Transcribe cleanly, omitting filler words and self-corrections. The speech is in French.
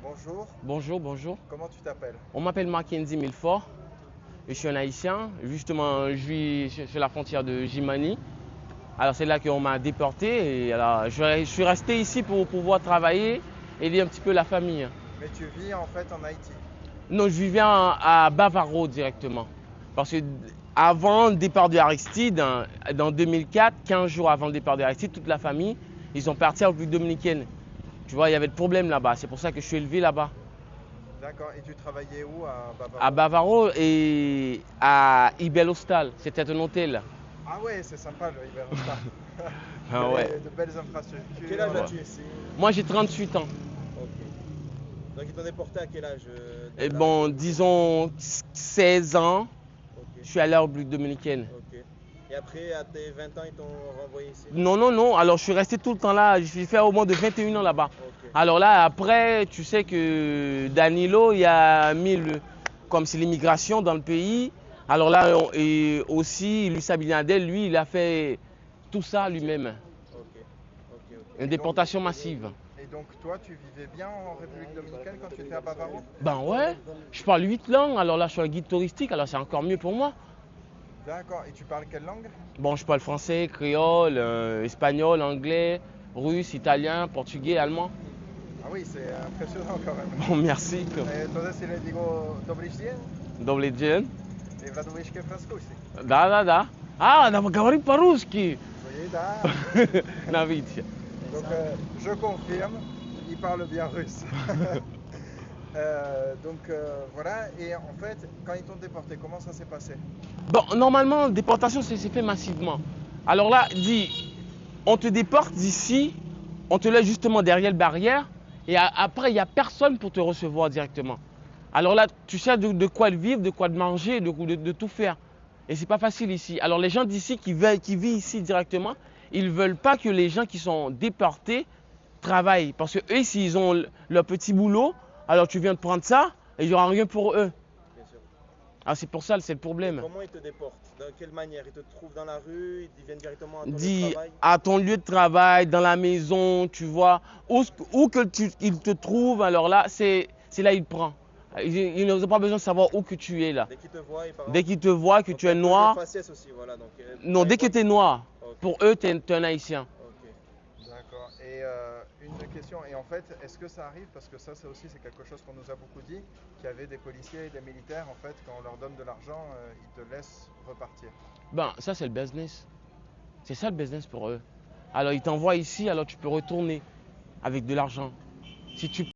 Bonjour, Bonjour, bonjour. comment tu t'appelles? On m'appelle Mackenzie Milfort. Je suis un Haïtien. Justement, je vis sur la frontière de Jimani. Alors c'est là qu'on m'a déporté. Et alors, je suis resté ici pour pouvoir travailler et aider un petit peu la famille. Mais tu vis en fait en Haïti. Non, je vivais à Bavaro directement. Parce que avant le départ de Aristide, dans 2004, 15 jours avant le départ de Aristide, toute la famille, ils sont partis en République dominicaine. Tu vois, il y avait de problèmes là-bas. C'est pour ça que je suis élevé là-bas. D'accord, et tu travaillais où à À Bavaro? Bavaro et à Ibel Hostal. C'était un hôtel. Ah ouais, c'est sympa le Iberostar. Il y Ah ouais. avait de belles infrastructures. Quel âge Ouais. as-tu ici? Moi j'ai 38 ans. Ok. Donc ils t'ont déporté à quel âge Et dans bon, la- disons 16 ans, Ok. je suis allé en République dominicaine. Ok. Et après, à tes 20 ans, ils t'ont renvoyé ici? Non, non, non. Alors je suis resté tout le temps là. J'ai fait au moins de 21 ans là-bas. Ok. Alors là, après, tu sais que Danilo, il a mis comme c'est l'immigration dans le pays. Alors là, et aussi, Luis Abinadel, lui, il a fait tout ça lui-même. Ok. Ok. Ok. Une déportation massive. Et donc toi, tu vivais bien en République dominicaine quand tu étais à Bavaro? Ben ouais, je parle 8 langues. Alors là, je suis un guide touristique. Alors c'est encore mieux pour moi. D'accord, et tu parles quelle langue? Bon, je parle français, créole, espagnol, anglais, russe, italien, portugais, allemand. Ah oui, c'est impressionnant quand même. Bon, merci. Entonces si le digo dobry dzień, Dobry dzień. i wladujecie francuski. Da, da, da. А, да, говорим по-русски. Oui, da. На видите. Donc je confirme, il parle bien russe. Voilà, et en fait, quand ils t'ont déporté, comment ça s'est passé? Bon, normalement, la déportation, c'est fait massivement. Alors là, dit, on te déporte d'ici, on te laisse justement derrière la barrière, et après, il n'y a personne pour te recevoir directement. Alors là, tu sais de quoi vivre, de quoi manger, de tout faire. Et c'est pas facile ici. Alors les gens d'ici qui vivent ici directement, ils veulent pas que les gens qui sont déportés travaillent. Parce que eux, s'ils ont leur petit boulot, alors tu viens de prendre ça, et il n'y aura rien pour eux. Bien sûr. Ah, c'est pour ça, c'est le Et problème. comment ils te déportent? Dans quelle manière? Ils te trouvent dans la rue? Ils viennent directement à ton lieu de Dis travail? à ton lieu de travail, dans la maison, tu vois, où que il te trouve, alors là, c'est là il prend. Ils n'ont pas besoin de savoir où que tu es là. Dès qu'ils te voient, par Dès exemple. qu'ils te voient que Donc, tu es un peu de noir, faciès aussi, voilà. Donc, non, dès que tu es noir, Ok. pour eux, tu es un haïtien. Ok. D'accord. Et une question, et en fait, est-ce que ça arrive, parce que ça aussi c'est quelque chose qu'on nous a beaucoup dit, qu'il y avait des policiers et des militaires, en fait, quand on leur donne de l'argent, ils te laissent repartir. Ben, ça, c'est le business. C'est ça le business pour eux. Alors, ils t'envoient ici, alors tu peux retourner avec de l'argent. Si tu